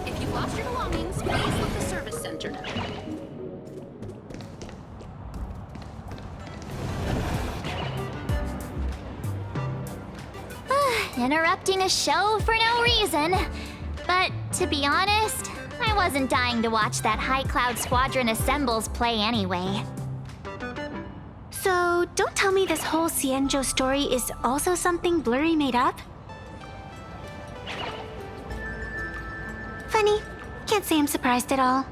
If you've lost your belongings, please let the service center know. Interrupting a show for no reason. But to be honest, I wasn't dying to watch that High Cloud Squadron Assembles play anyway. So, don't tell me this whole Cienjo story is also something Blurry made up? Funny. Can't say I'm surprised at all.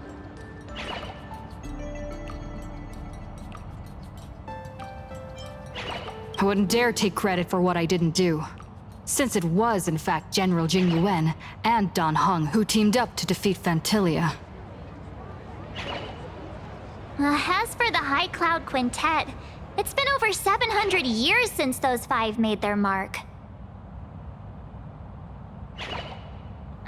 I wouldn't dare take credit for what I didn't do, since it was in fact General Jing Yuan and Dan Heng who teamed up to defeat Phantilia. As for the High Cloud Quintet, it's been over 700 years since those five made their mark.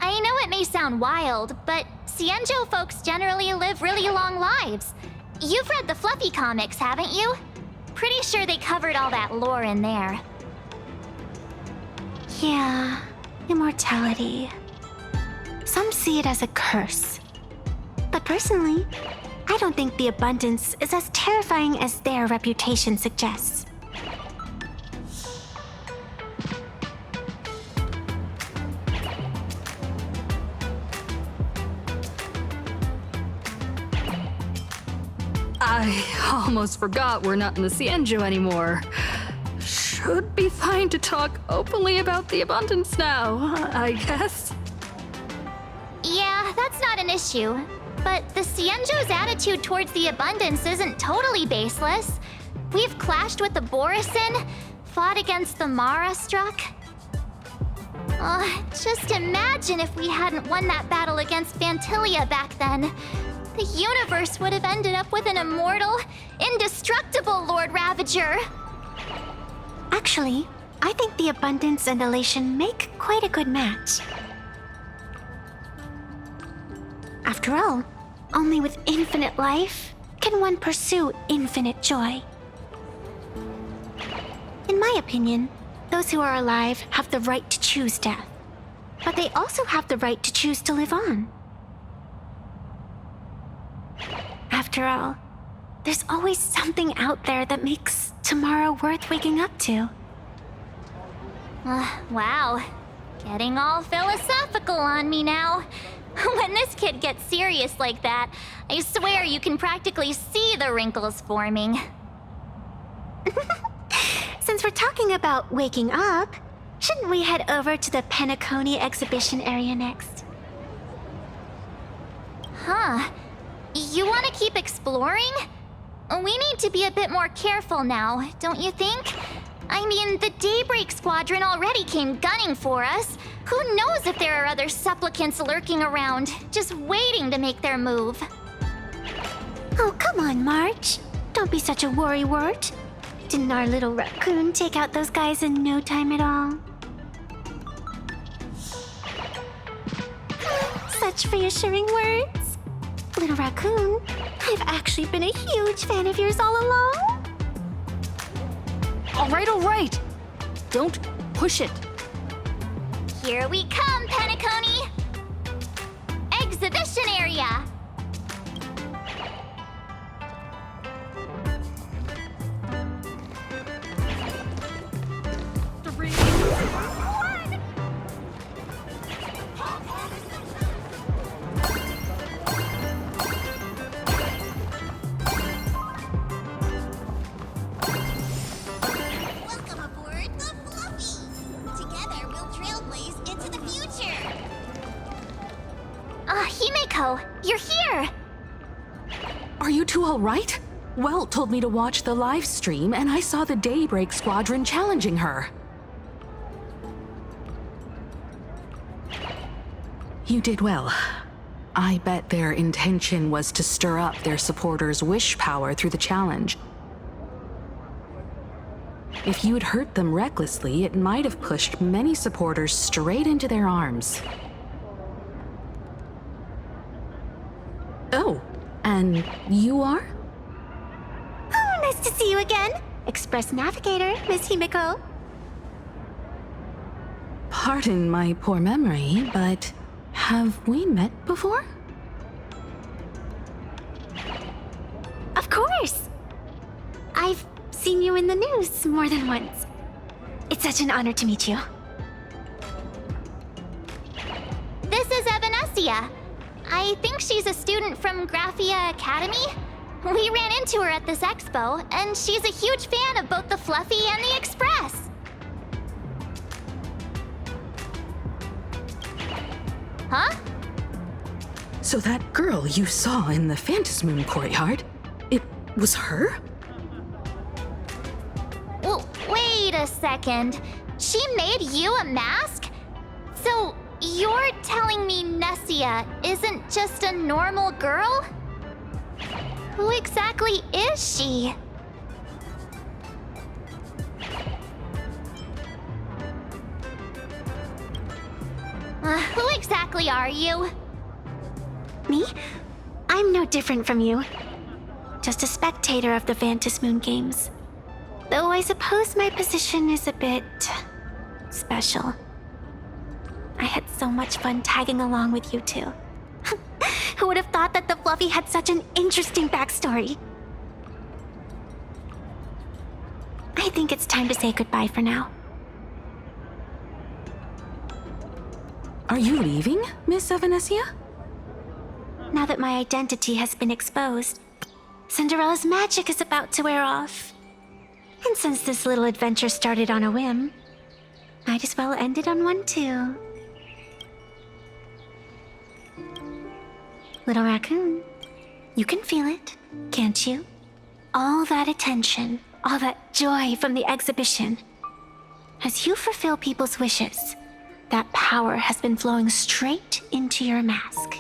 I know it may sound wild, but Cienjo folks generally live really long lives. You've read the Fluffy comics, haven't you? Pretty sure they covered all that lore in there. Yeah, immortality. Some see it as a curse. But personally, I don't think the abundance is as terrifying as their reputation suggests. I almost forgot we're not in the Cienjo anymore. Should be fine to talk openly about the abundance now, I guess. Yeah, that's not an issue. But the Cienjo's attitude towards the abundance isn't totally baseless. We've clashed with the Borisin, fought against the Mara struck. Just imagine if we hadn't won that battle against Phantilia back then. The universe would have ended up with an immortal, indestructible Lord Ravager. Actually, I think the abundance and elation make quite a good match. After all, only with infinite life can one pursue infinite joy. In my opinion, those who are alive have the right to choose death, but they also have the right to choose to live on. After all, there's always something out there that makes tomorrow worth waking up to. Wow. Getting all philosophical on me now. When this kid gets serious like that, I swear you can practically see the wrinkles forming. Since we're talking about waking up, shouldn't we head over to the Penacony exhibition area next? Huh. You want to keep exploring? We need to be a bit more careful now, don't you think? I mean, the Daybreak Squadron already came gunning for us. Who knows if there are other supplicants lurking around, just waiting to make their move. Oh, come on, March. Don't be such a worrywart. Didn't our little raccoon take out those guys in no time at all? Such reassuring words. Little raccoon, I've actually been a huge fan of yours all along. All right. Don't push it. Here we come, Penacony! Exhibition area! Welcome aboard the Fluffy! Together we'll trailblaze into the future! Himeko, you're here! Are you two all right? Welt told me to watch the live stream, and I saw the Daybreak Squadron challenging her. You did well. I bet their intention was to stir up their supporters' wish power through the challenge. If you'd hurt them recklessly, it might have pushed many supporters straight into their arms. Oh, And you are? Oh, nice to see you again. Express Navigator, Miss Himiko. Pardon my poor memory, but have we met before? Of course. I've seen you in the news more than once. It's such an honor to meet you. This is Evanescia. I think she's a student from Graphia Academy. We ran into her at this expo, and she's a huge fan of both the Fluffy and the Express. Huh? So that girl you saw in the Phantasmoon courtyard, it was her? Well, wait a second. She made you a mask? So you're telling me Nessia isn't just a normal girl? Who exactly is she? Who exactly are you? Me? I'm no different from you. Just a spectator of the Phantasmoon games. Though I suppose my position is a bit special. I had so much fun tagging along with you two. Who would have thought that the Fluffy had such an interesting backstory? I think it's time to say goodbye for now. Are you leaving, Miss Evanescia? Now that my identity has been exposed, Cinderella's magic is about to wear off. And since this little adventure started on a whim, might as well end it on one too. Little raccoon, you can feel it, can't you? All that attention, all that joy from the exhibition. As you fulfill people's wishes, that power has been flowing straight into your mask.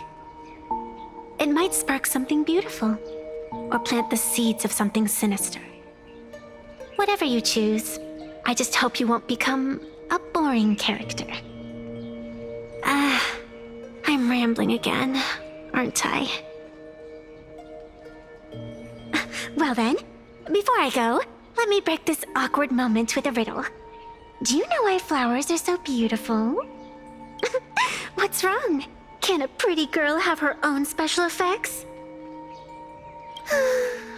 It might spark something beautiful, or plant the seeds of something sinister. Whatever you choose, I just hope you won't become a boring character. I'm rambling again, aren't I? Well then, before I go, let me break this awkward moment with a riddle. Do you know why flowers are so beautiful? What's wrong? Can a pretty girl have her own special effects?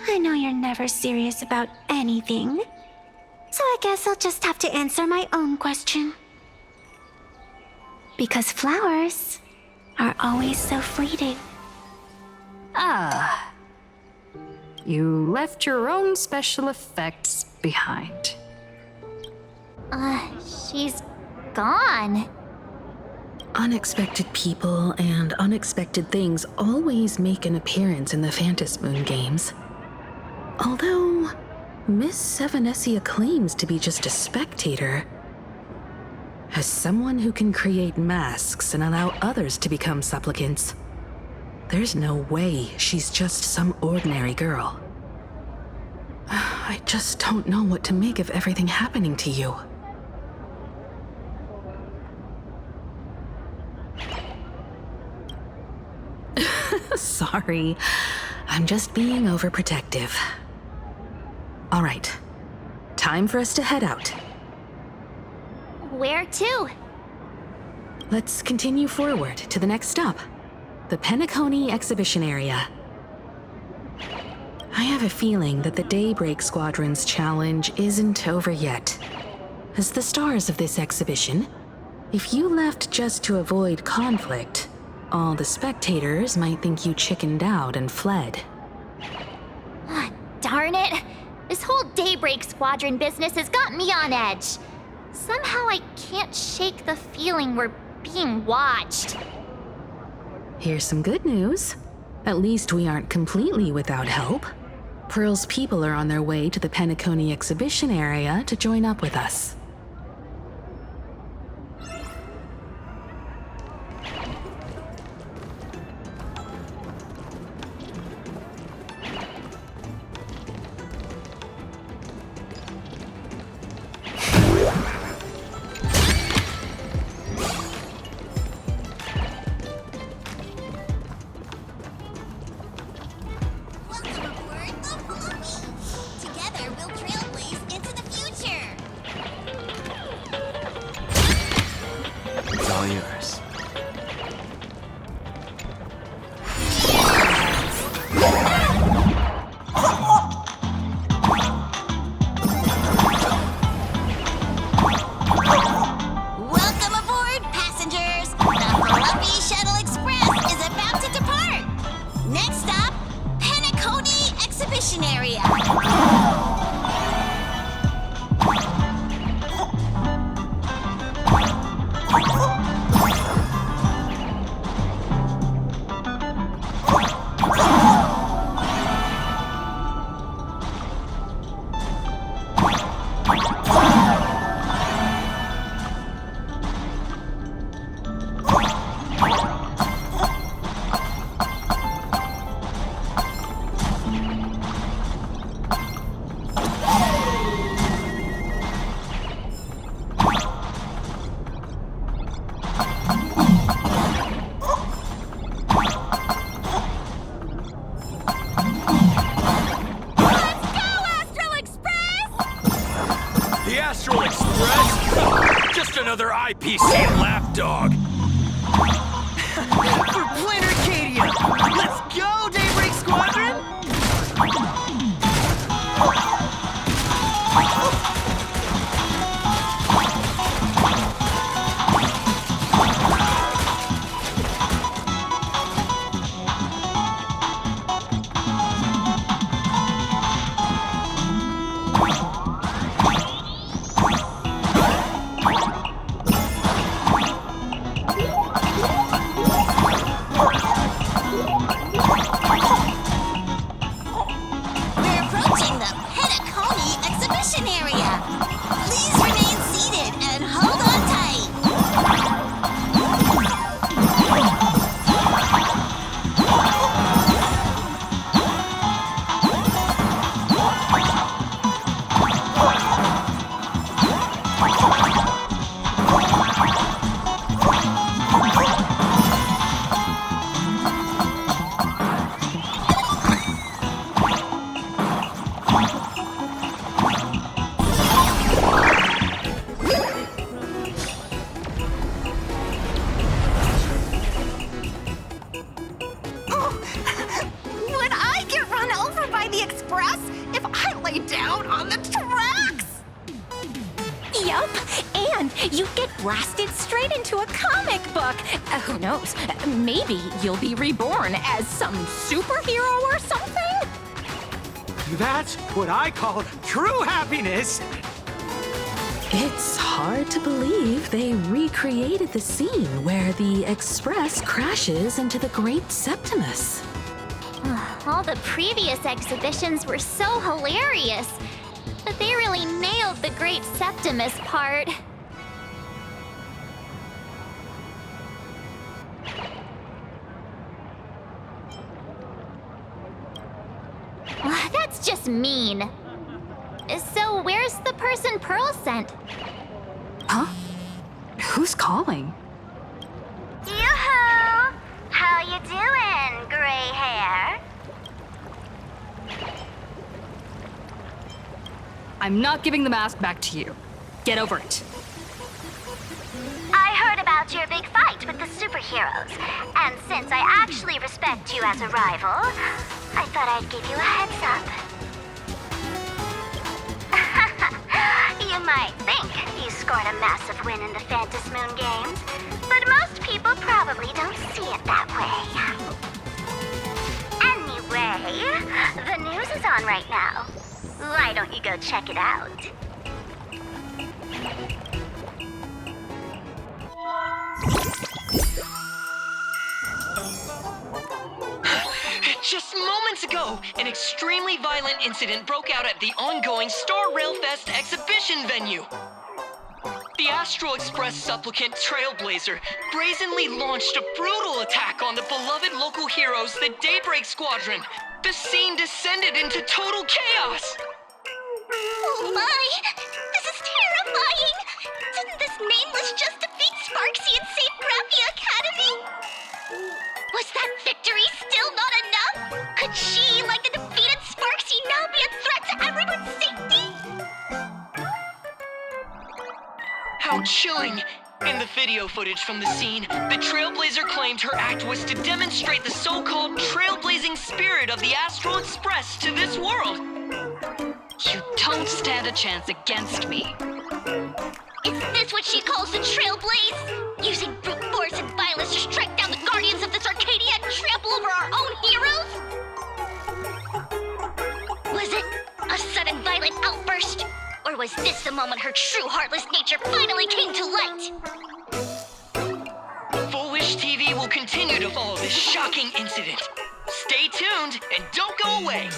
I know you're never serious about anything, so I guess I'll just have to answer my own question. Because flowers are always so fleeting. Ah. You left your own special effects behind. She's gone. Unexpected people and unexpected things always make an appearance in the Phantasmoon games. Although, Miss Evanescia claims to be just a spectator. As someone who can create masks and allow others to become supplicants, there's no way she's just some ordinary girl. I just don't know what to make of everything happening to you. Sorry, I'm just being overprotective. All right, time for us to head out. Where to? Let's continue forward to the next stop, the Penacony exhibition area. I have a feeling that the Daybreak Squadron's challenge isn't over yet. As the stars of this exhibition, if you left just to avoid conflict, all the spectators might think you chickened out and fled. Darn it! This whole Daybreak Squadron business has got me on edge. Somehow I can't shake the feeling we're being watched. Here's some good news. At least we aren't completely without help. Pearl's people are on their way to the Penacony exhibition area to join up with us. another IPC lapdog. For Planet Arcadia! Let's go, Daybreak Squadron! We're approaching the Petaconi exhibition area. Please remain seated and hold on tight. Would I get run over by the express if I lay down on the tracks? Yup, and you get blasted straight into a comic book. Who knows? Maybe you'll be reborn as some superhero or something? That's what I call true happiness! It's hard to believe they recreated the scene where the Express crashes into the Great Septimus. All the previous exhibitions were so hilarious, but they really nailed the Great Septimus part. That's just mean. So where's the person Pearl sent? Huh? Who's calling? Yoo-hoo! How you doing, gray hair? I'm not giving the mask back to you. Get over it. I heard about your big fight with the superheroes, and since I actually respect you as a rival, I thought I'd give you a heads up. You might think you scored a massive win in the Phantom Moon games, but most people probably don't see it that way. Anyway, the news is on right now. Why don't you go check it out? Just moments ago, an extremely violent incident broke out at the ongoing Star Rail Fest exhibition venue. The Astral Express supplicant Trailblazer brazenly launched a brutal attack on the beloved local heroes, the Daybreak Squadron. The scene descended into total chaos. Oh my! This is terrifying! Didn't this nameless just defeat Sparksy and save Graphia Academy? Was that victory still not enough? Could she, like the defeated Sparksy, now be a threat to everyone's safety? How chilling! In the video footage from the scene, the Trailblazer claimed her act was to demonstrate the so-called trailblazing spirit of the Astral Express to this world. You don't stand a chance against me. Is this what she calls the Trailblaze? Using brute force and violence to strike down the guardians of this Arcadia and trample over our own heroes? Was it a sudden violent outburst? Or was this the moment her true heartless nature finally came to light? Full Wish TV will continue to follow this shocking incident. Stay tuned and don't go away.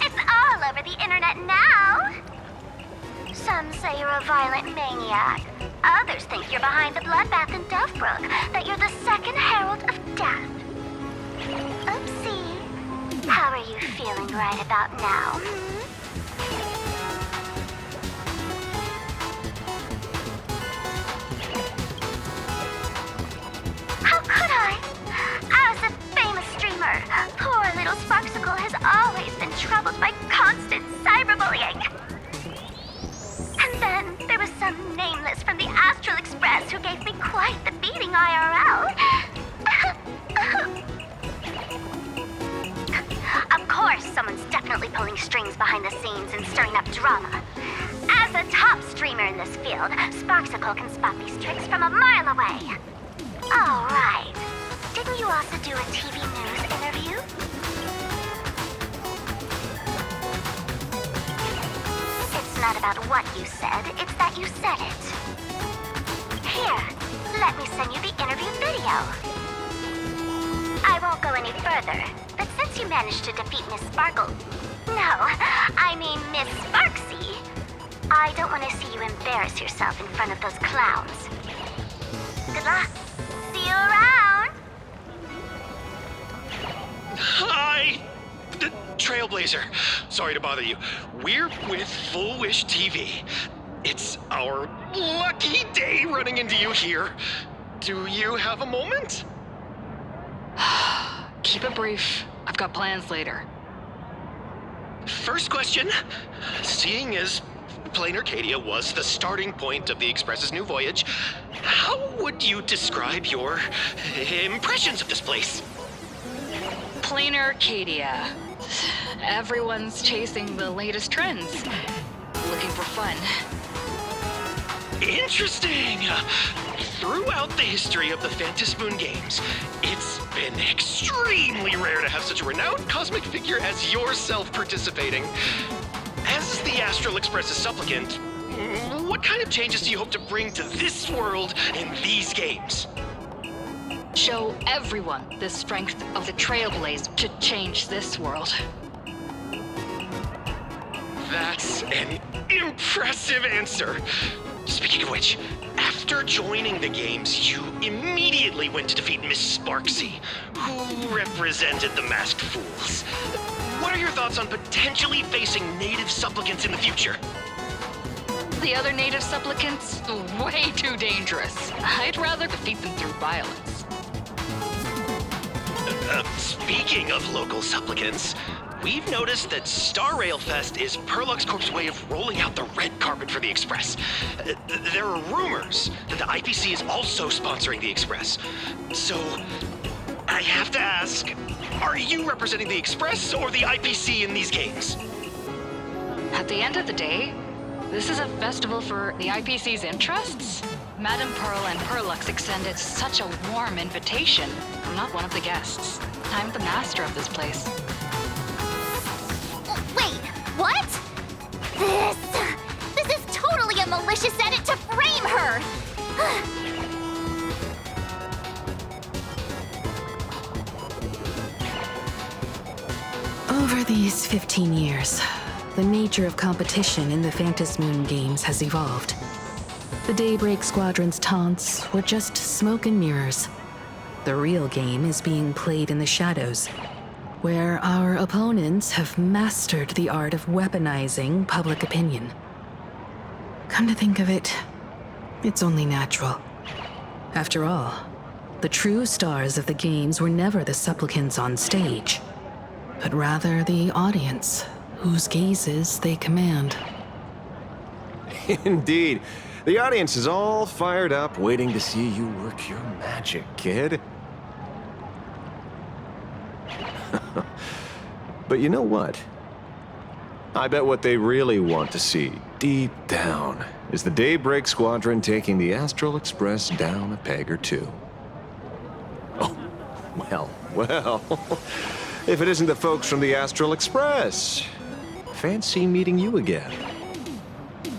It's all over the internet now. Some say you're a violent maniac. Others think you're behind the bloodbath in Deathbrook, that you're the second herald of death. Oopsie. How are you feeling right about now? How could I? As a famous streamer, poor little Sparksicle has always been troubled by constant cyberbullying. who gave me quite the beating IRL. Of course, someone's definitely pulling strings behind the scenes and stirring up drama. As a top streamer in this field, Sparksicle can spot these tricks from a mile away. All right. Didn't you also do a TV news interview? It's not about what you said, it's that you said it. Here, let me send you the interview video. I won't go any further, but since you managed to defeat Miss Sparkle... No, I mean Miss Sparksy, I don't want to see you embarrass yourself in front of those clowns. Good luck. See you around. Hi! Trailblazer. Sorry to bother you. We're with Full Wish TV. It's our lucky day running into you here. Do you have a moment? Keep it brief. I've got plans later. First question. Seeing as Plain Arcadia was the starting point of the Express's new voyage, how would you describe your impressions of this place? Plain Arcadia. Everyone's chasing the latest trends. Looking for fun. Interesting! Throughout the history of the Phantom Moon games, it's been extremely rare to have such a renowned cosmic figure as yourself participating. As the Astral Express's supplicant, what kind of changes do you hope to bring to this world in these games? Show everyone the strength of the Trailblazer to change this world. That's an impressive answer. Speaking of which, after joining the games, you immediately went to defeat Miss Sparksy, who represented the Masked Fools. What are your thoughts on potentially facing native supplicants in the future? The other native supplicants, way too dangerous. I'd rather defeat them through violence. Speaking of local supplicants, we've noticed that Star Rail Fest is Perlux Corp's way of rolling out the red carpet for the Express. There are rumors that the IPC is also sponsoring the Express. So, I have to ask, are you representing the Express or the IPC in these games? At the end of the day, this is a festival for the IPC's interests. Madame Pearl and Perlux extended such a warm invitation. I'm not one of the guests. I'm the master of this place. Wait, what? This is totally a malicious edit to frame her! Over these 15 years, the nature of competition in the Phantom Moon games has evolved. The Daybreak Squadron's taunts were just smoke and mirrors. The real game is being played in the shadows, where our opponents have mastered the art of weaponizing public opinion. Come to think of it, it's only natural. After all, the true stars of the games were never the supplicants on stage, but rather the audience, whose gazes they command. Indeed. The audience is all fired up, waiting to see you work your magic, kid. But you know what? I bet what they really want to see, deep down, is the Daybreak Squadron taking the Astral Express down a peg or two. Oh, well. If it isn't the folks from the Astral Express. Fancy meeting you again.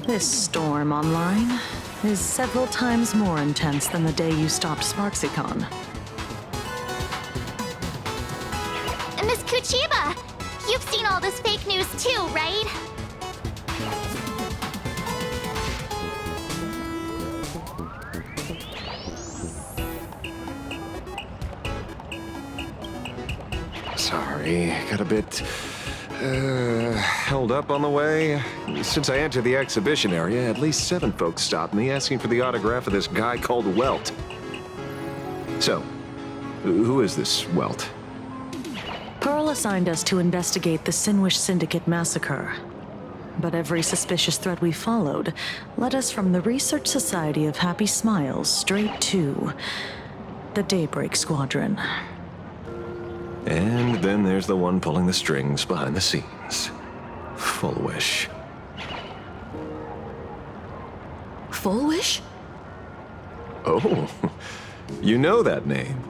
This storm online is several times more intense than the day you stopped SparksyCon. Miss Kuchiba, you've seen all this fake news too, right? Sorry, got a bit held up on the way. Since I entered the exhibition area, at least 7 folks stopped me asking for the autograph of this guy called Welt. So, who is this Welt? Pearl assigned us to investigate the Sinwish Syndicate massacre. But every suspicious thread we followed led us from the Research Society of Happy Smiles straight to the Daybreak Squadron. And then there's the one pulling the strings behind the scenes. Full Wish. Full Wish? Oh, you know that name.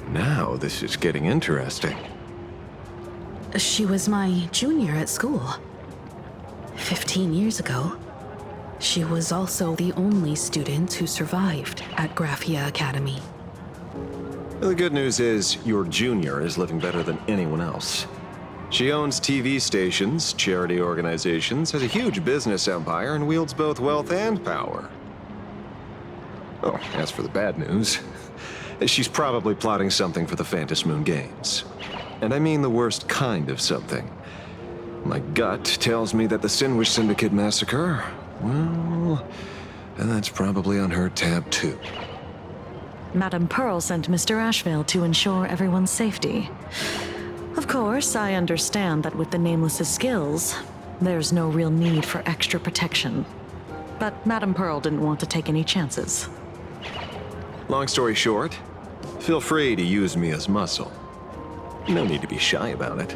Now this is getting interesting. She was my junior at school. 15 years ago. She was also the only student who survived at Graphia Academy. The good news is your junior is living better than anyone else. She owns TV stations, charity organizations, has a huge business empire, and wields both wealth and power. Oh, as for the bad news, she's probably plotting something for the Phantom Moon Games. And I mean the worst kind of something. My gut tells me that the Sinwish Syndicate massacre, well, that's probably on her tab too. Madame Pearl sent Mr. Ashvale to ensure everyone's safety. Of course, I understand that with the Nameless's skills, there's no real need for extra protection. But Madame Pearl didn't want to take any chances. Long story short, feel free to use me as muscle. No need to be shy about it.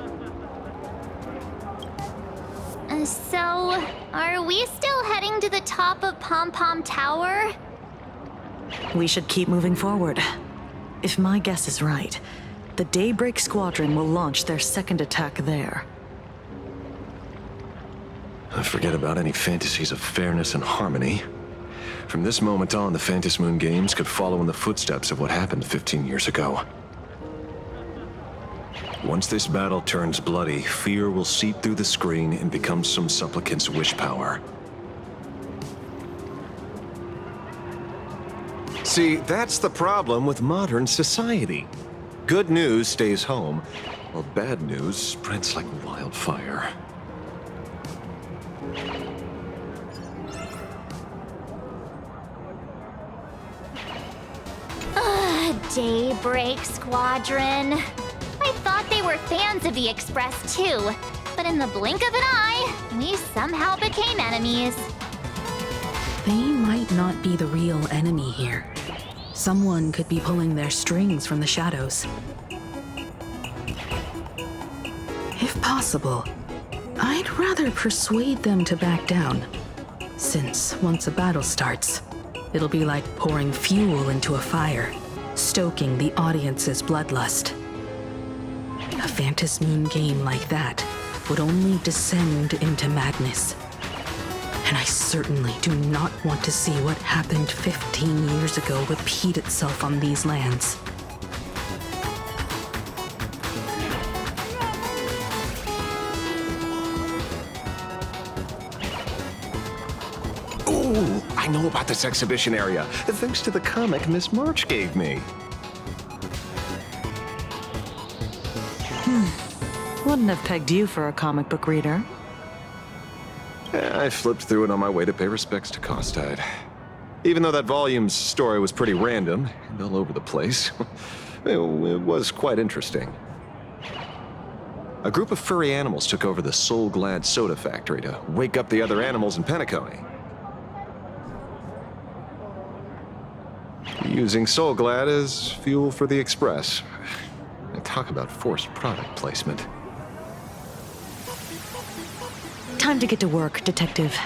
So, are we still heading to the top of Pom Pom Tower? We should keep moving forward. If my guess is right, the Daybreak Squadron will launch their second attack there. Forget about any fantasies of fairness and harmony. From this moment on, the Phantom Moon Games could follow in the footsteps of what happened 15 years ago. Once this battle turns bloody, fear will seep through the screen and become some supplicant's wish power. See, that's the problem with modern society. Good news stays home, while bad news spreads like wildfire. Daybreak Squadron. I thought they were fans of the Express too, but in the blink of an eye, we somehow became enemies. They might not be the real enemy here. Someone could be pulling their strings from the shadows. If possible, I'd rather persuade them to back down. Since once a battle starts, it'll be like pouring fuel into a fire, stoking the audience's bloodlust. A Phantom Moon game like that would only descend into madness. And I certainly do not want to see what happened 15 years ago repeat itself on these lands. Ooh, I know about this exhibition area, thanks to the comic Miss March gave me. Wouldn't have pegged you for a comic book reader. I flipped through it on my way to pay respects to Costide. Even though that volume's story was pretty random and all over the place, it was quite interesting. A group of furry animals took over the Soul Glad soda factory to wake up the other animals in Penacony. Using Soul Glad as fuel for the Express. Talk about forced product placement. Time to get to work, Detective.